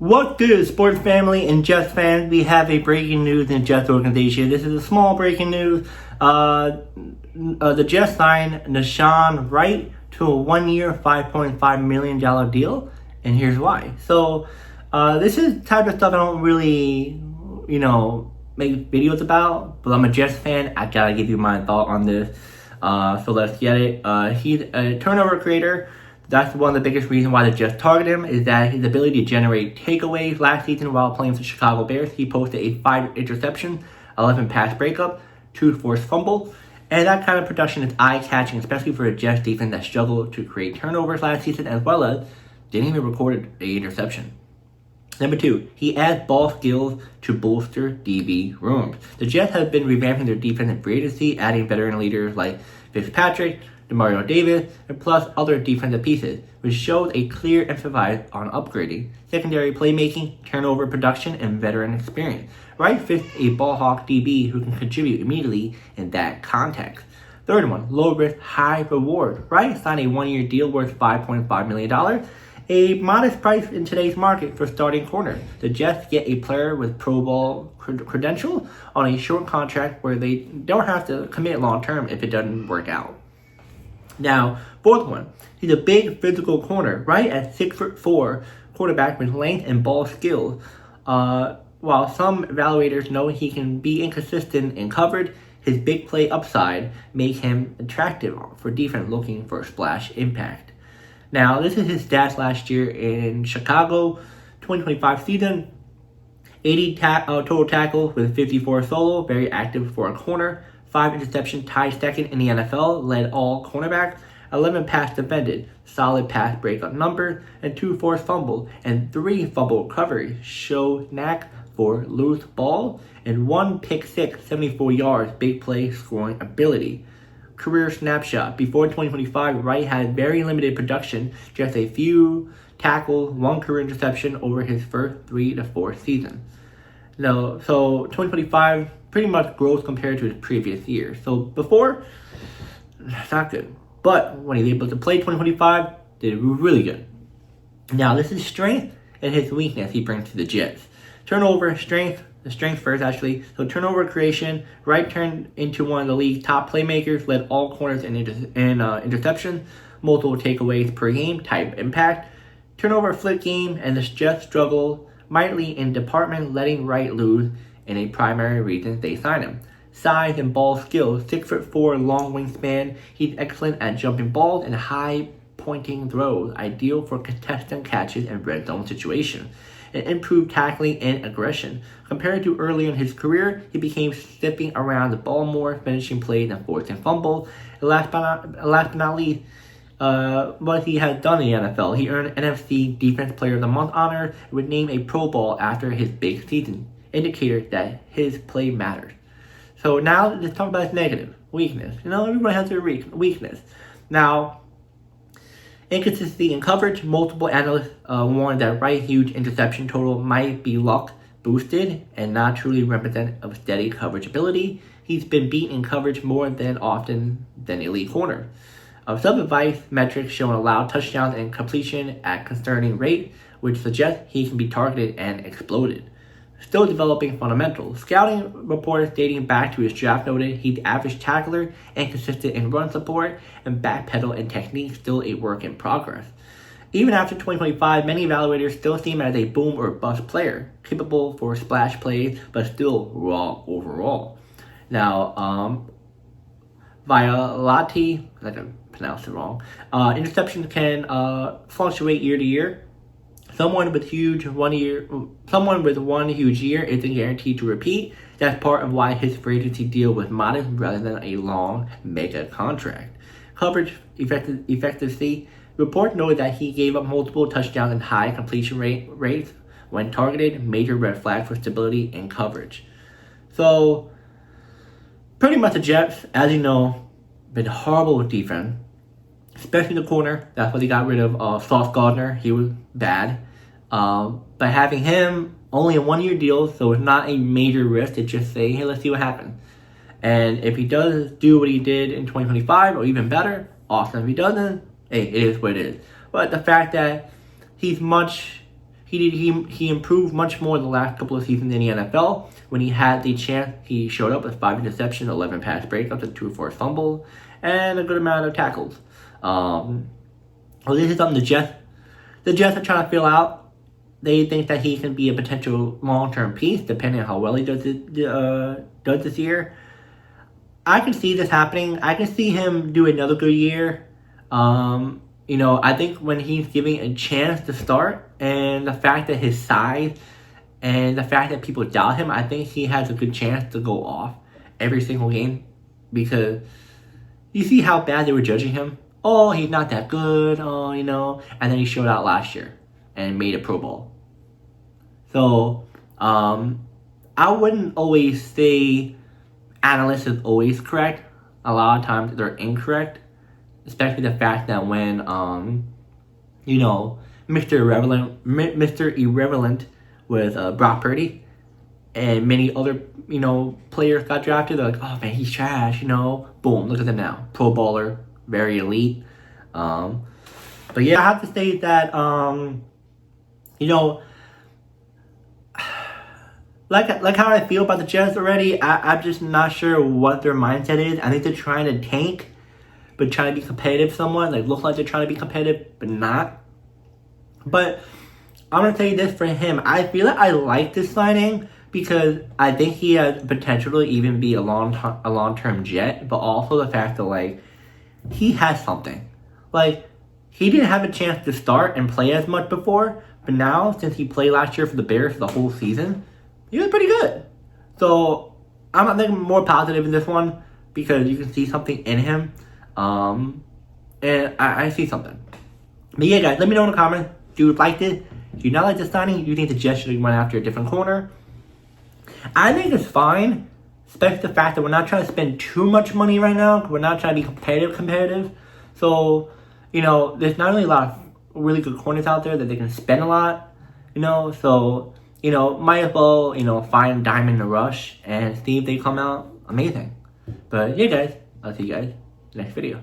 What good, sports family and Jets fans? We have a breaking news in the Jets organization. This is a small breaking news. The Jets signed Nahshon Wright to a 1-year, $5.5 million deal, and here's why. So, this is the type of stuff I don't really, make videos about, but I'm a Jets fan. I gotta give you my thought on this. So let's get it. He's a turnover creator. That's one of the biggest reasons why the Jets target him, is that his ability to generate takeaways. Last season while playing for the Chicago Bears, he posted a 5 interception, 11 pass breakup, 2 forced fumble. And that kind of production is eye-catching, especially for a Jets defense that struggled to create turnovers last season, as well as didn't even record an interception. Number 2, he adds ball skills to bolster DB rooms. The Jets have been revamping their defense in free agency, adding veteran leaders like Fitzpatrick, Demario Davis, and plus other defensive pieces, which shows a clear emphasis on upgrading secondary playmaking, turnover production, and veteran experience. Wright fits a ball hawk DB who can contribute immediately in that context. Third one, low risk, high reward. Wright signed a 1-year deal worth $5.5 million, a modest price in today's market for starting corner. The Jets get a player with Pro Bowl credential on a short contract where they don't have to commit long term if it doesn't work out. Now, fourth one, he's a big physical corner, right at 6'4", quarterback with length and ball skills. While some evaluators know he can be inconsistent in coverage, his big play upside makes him attractive for defense looking for a splash impact. Now, this is his stats last year in Chicago, 2025 season. 80 total tackles with 54 solo, very active for a corner. 5 interceptions, tied second in the NFL, led all cornerbacks. 11 pass defended, solid pass breakup numbers, and 2 forced fumbles, and 3 fumble recoveries. Show knack for loose ball, and 1 pick six, 74 yards, big play scoring ability. Career snapshot. Before 2025, Wright had very limited production, just a few tackles, 1 career interception over his first 3 to 4 seasons. No, so 2025 pretty much growth compared to his previous year. So before, it's not good. But when he's able to play 2025, did really good. Now, this is strength and his weakness he brings to the Jets. Turnover, strength, the strength first actually. So turnover creation, Wright turned into one of the league's top playmakers, led all corners in interceptions, multiple takeaways per game, type impact. Turnover flip game, and the Jets struggle mightily in department, letting Wright lose in a primary reason they signed him. Size and ball skills, 6'4", long wingspan. He's excellent at jumping balls and high pointing throws, ideal for contested catches and red zone situations. And improved tackling and aggression. Compared to early in his career, he became sniffing around the ball more, finishing plays and forcing fumbles. And last but not least, what he has done in the NFL. He earned NFC Defense Player of the Month honor and was named a Pro Bowl after his big season, indicator that his play matters. So now let's talk about his negative, weakness. Everybody has their weakness. Now, inconsistency in coverage. Multiple analysts warned that Wright's huge interception total might be luck boosted and not truly represent of steady coverage ability. He's been beat in coverage more than often than elite corners. Sub-advice metrics show allowed touchdowns and completion at concerning rate, which suggests he can be targeted and exploded. Still developing fundamentals. Scouting reports dating back to his draft noted he's average tackler and consistent in run support, and backpedal and technique still a work in progress. Even after 2025, many evaluators still see him as a boom or bust player, capable for splash plays, but still raw overall. Now, Violati, I pronounced it wrong. Interceptions can fluctuate year to year. Someone with one huge year isn't guaranteed to repeat. That's part of why his free agency deal was modest rather than a long mega contract. Coverage effectiveness. Report noted that he gave up multiple touchdowns and high completion rates when targeted. Major red flag for stability and coverage. So, pretty much the Jets, as you know, been horrible with defense, especially the corner. That's why they got rid of Sauce Gardner. He was bad. By having him only a 1-year deal, so it's not a major risk to just say, hey, let's see what happens. And if he does do what he did in 2025, or even better, awesome. If he doesn't, hey, it is what it is. But the fact that he's he improved much more the last couple of seasons in the NFL. When he had the chance, he showed up with 5 interceptions, 11 pass breakups, and 2 forced fumbles, and a good amount of tackles. Well, this is something the Jets are trying to fill out. They think that he can be a potential long-term piece, depending on how well he does this year. I can see this happening. I can see him do another good year. I think when he's giving a chance to start, and the fact that his size and the fact that people doubt him, I think he has a good chance to go off every single game, because you see how bad they were judging him. Oh, he's not that good. Oh, and then he showed out last year and made a Pro Bowl. So, I wouldn't always say analysts is always correct. A lot of times they're incorrect. Especially the fact that when, Mr. Irrelevant was Brock Purdy, and many other, players got drafted, they're like, oh man, he's trash, Boom, look at them now. Pro Bowler, very elite. But yeah, I have to say that, like how I feel about the Jets already, I'm just not sure what their mindset is. I think they're trying to tank, but trying to be competitive somewhat. Like, look like they're trying to be competitive, but not. But I'm going to tell you this for him. I feel like I like this signing because I think he has potential to even be a long-term Jet, but also the fact that, he has something. He didn't have a chance to start and play as much before, but now, since he played last year for the Bears for the whole season, he was pretty good. So, I'm not thinking more positive in this one because you can see something in him. And I see something. But yeah, guys, let me know in the comments. Do you like this? Do you not like this signing? Do you think the Jets should run after a different corner? I think it's fine, especially the fact that we're not trying to spend too much money right now. We're not trying to be competitive. So, there's not really a lot of really good corners out there that they can spend a lot, So, might as well, find Diamond in the rush and see if they come out amazing. But yeah, guys, I'll see you guys next video.